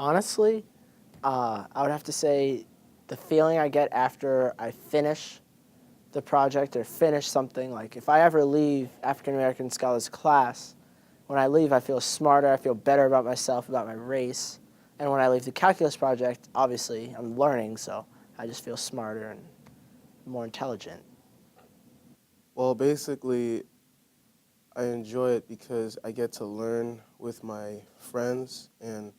Honestly, I would have to say the feeling I get after I finish the project or finish something, like if I ever leave African American Scholars class, when I leave I feel smarter, I feel better about myself, about my race. And when I leave the calculus project, obviously I'm learning, so I just feel smarter and more intelligent. Well, basically, I enjoy it because I get to learn with my friends, and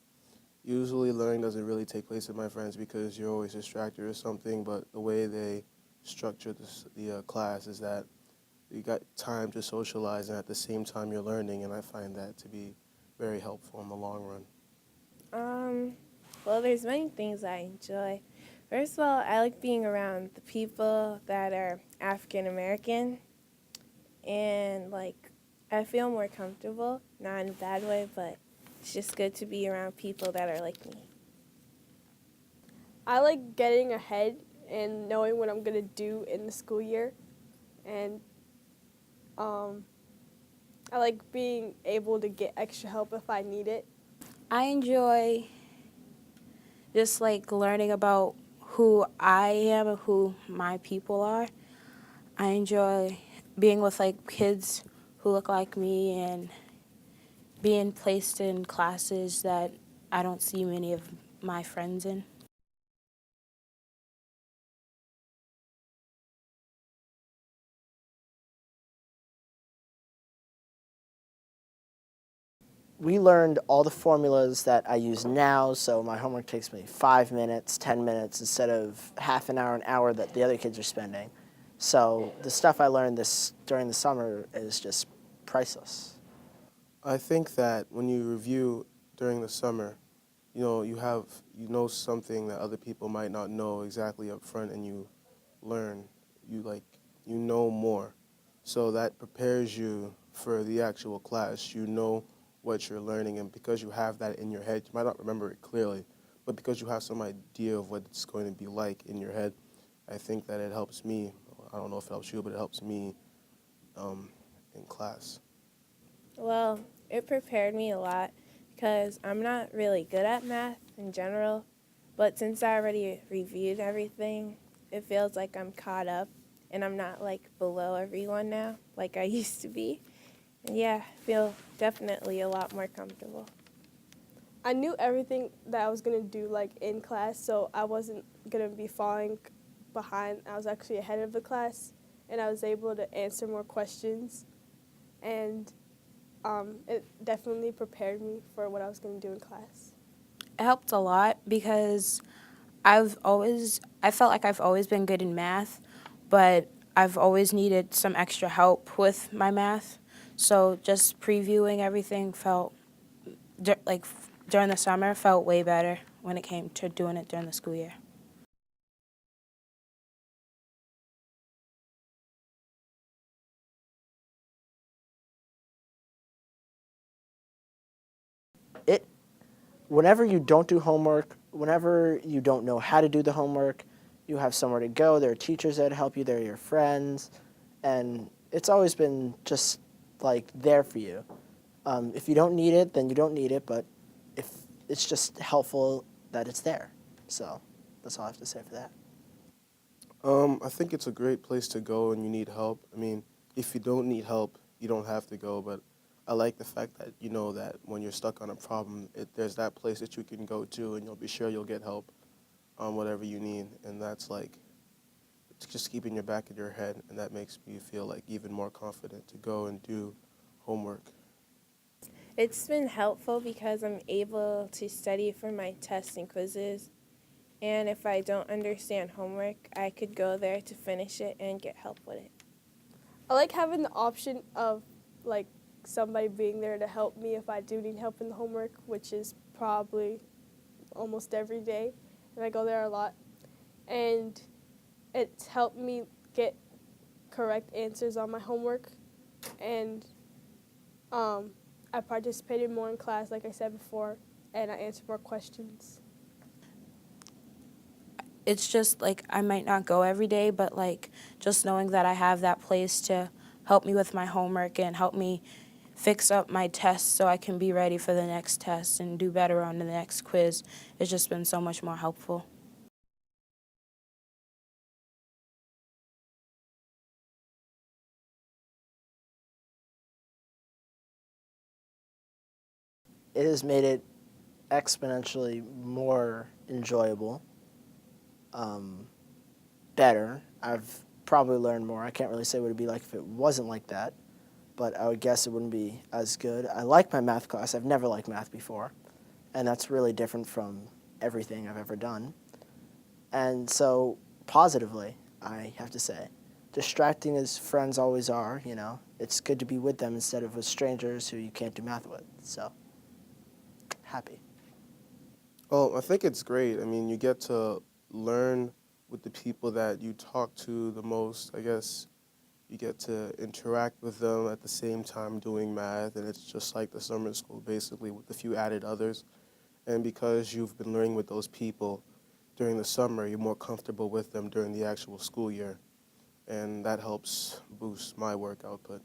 usually learning doesn't really take place with my friends because you're always distracted or something, but the way they structure the class is that you got time to socialize and at the same time you're learning, and I find that to be very helpful in the long run. Um, well, there's many things I enjoy. First of all, I like being around the people that are African American, and like I feel more comfortable, not in a bad way, but it's just good to be around people that are like me. I like getting ahead and knowing what I'm going to do in the school year. And um, I like being able to get extra help if I need it. I enjoy just like learning about who I am and who my people are. I enjoy being with like kids who look like me and being placed in classes that I don't see many of my friends in. We learned all the formulas that I use now, so my homework takes me 5 minutes, 10 minutes, instead of half an hour that the other kids are spending. So the stuff I learned during the summer is just priceless. I think that when you review during the summer, you know something that other people might not know exactly up front, and you learn, you know more. So that prepares you for the actual class. You know what you're learning, and because you have that in your head, you might not remember it clearly, but because you have some idea of what it's going to be like in your head, I think that it helps me. I don't know if it helps you, but it helps me in class. Well, it prepared me a lot because I'm not really good at math in general, but since I already reviewed everything, it feels like I'm caught up and I'm not like below everyone now like I used to be. And yeah, I feel definitely a lot more comfortable. I knew everything that I was going to do like in class, so I wasn't going to be falling behind. I was actually ahead of the class, and I was able to answer more questions. And it definitely prepared me for what I was going to do in class. It helped a lot because I felt like I've always been good in math, but I've always needed some extra help with my math. So just previewing everything like during the summer felt way better when it came to doing it during the school year. It Whenever you don't do homework, whenever you don't know how to do the homework, you have somewhere to go. There are teachers that help you. There are your friends, and it's always been just like there for you. If you don't need it, then you don't need it. But if it's just helpful that it's there, so that's all I have to say for that. I think it's a great place to go when you need help. I mean, if you don't need help, you don't have to go, but I like the fact that you know that when you're stuck on a problem, there's that place that you can go to, and you'll be sure you'll get help on whatever you need, and that's like, it's just keeping your back in your head, and that makes me feel like even more confident to go and do homework. It's been helpful because I'm able to study for my tests and quizzes. And if I don't understand homework, I could go there to finish it and get help with it. I like having the option of like somebody being there to help me if I do need help in the homework, which is probably almost every day, and I go there a lot. And it's helped me get correct answers on my homework, and I participated more in class, like I said before, and I answered more questions. It's just like I might not go every day, but like just knowing that I have that place to help me with my homework and help me fix up my tests so I can be ready for the next test and do better on the next quiz. It's just been so much more helpful. It has made it exponentially more enjoyable, better. I've probably learned more. I can't really say what it'd be like if it wasn't like that, but I would guess it wouldn't be as good. I like my math class. I've never liked math before, and that's really different from everything I've ever done. And so, positively, I have to say, distracting as friends always are, you know, it's good to be with them instead of with strangers who you can't do math with. So, happy. Well, I think it's great. I mean, you get to learn with the people that you talk to the most. I guess you get to interact with them at the same time doing math, and it's just like the summer school, basically, with a few added others. And because you've been learning with those people during the summer, you're more comfortable with them during the actual school year, and that helps boost my work output.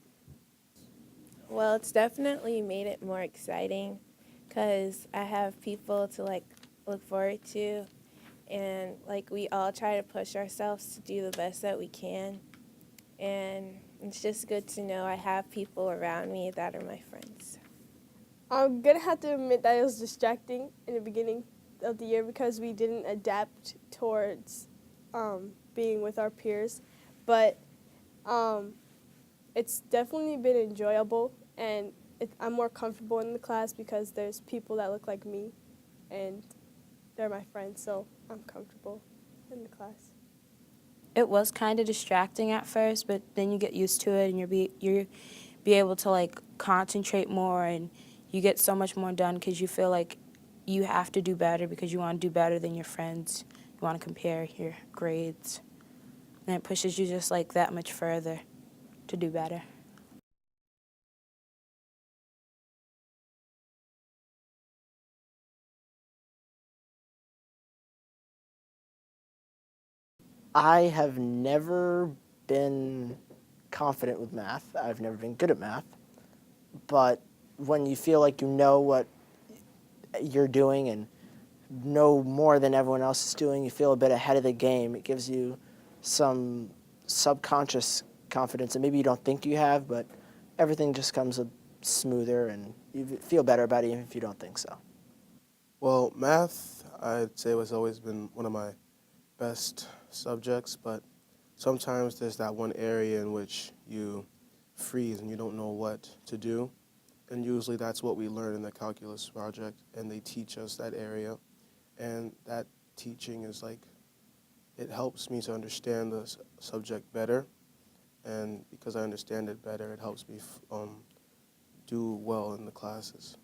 Well, it's definitely made it more exciting because I have people to like look forward to, and like we all try to push ourselves to do the best that we can, and it's just good to know I have people around me that are my friends. I'm gonna have to admit that it was distracting in the beginning of the year because we didn't adapt towards being with our peers, but it's definitely been enjoyable, and I'm more comfortable in the class because there's people that look like me, and they're my friends, so I'm comfortable in the class. It was kind of distracting at first, but then you get used to it and you're be able to like concentrate more, and you get so much more done because you feel like you have to do better because you want to do better than your friends. You want to compare your grades, and it pushes you just like that much further to do better. I have never been confident with math. I've never been good at math. But when you feel like you know what you're doing and know more than everyone else is doing, you feel a bit ahead of the game. It gives you some subconscious confidence that maybe you don't think you have, but everything just comes smoother and you feel better about it even if you don't think so. Well, math, I'd say, has always been one of my best subjects, but sometimes there's that one area in which you freeze and you don't know what to do. And usually that's what we learn in the calculus project, and they teach us that area. And that teaching is like, it helps me to understand the subject better. And because I understand it better, it helps me do well in the classes.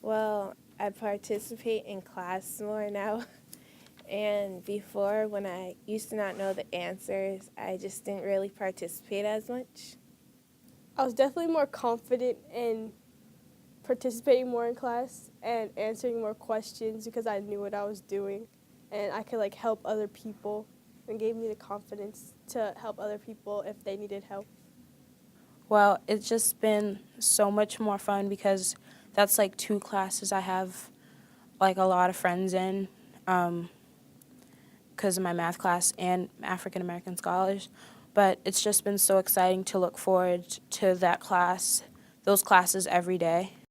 Well, I participate in class more now. And before, when I used to not know the answers, I just didn't really participate as much. I was definitely more confident in participating more in class and answering more questions because I knew what I was doing, and I could like help other people, and gave me the confidence to help other people if they needed help. Well, it's just been so much more fun because that's like two classes I have like a lot of friends in because of my math class and African American scholars. But it's just been so exciting to look forward to that class, those classes every day.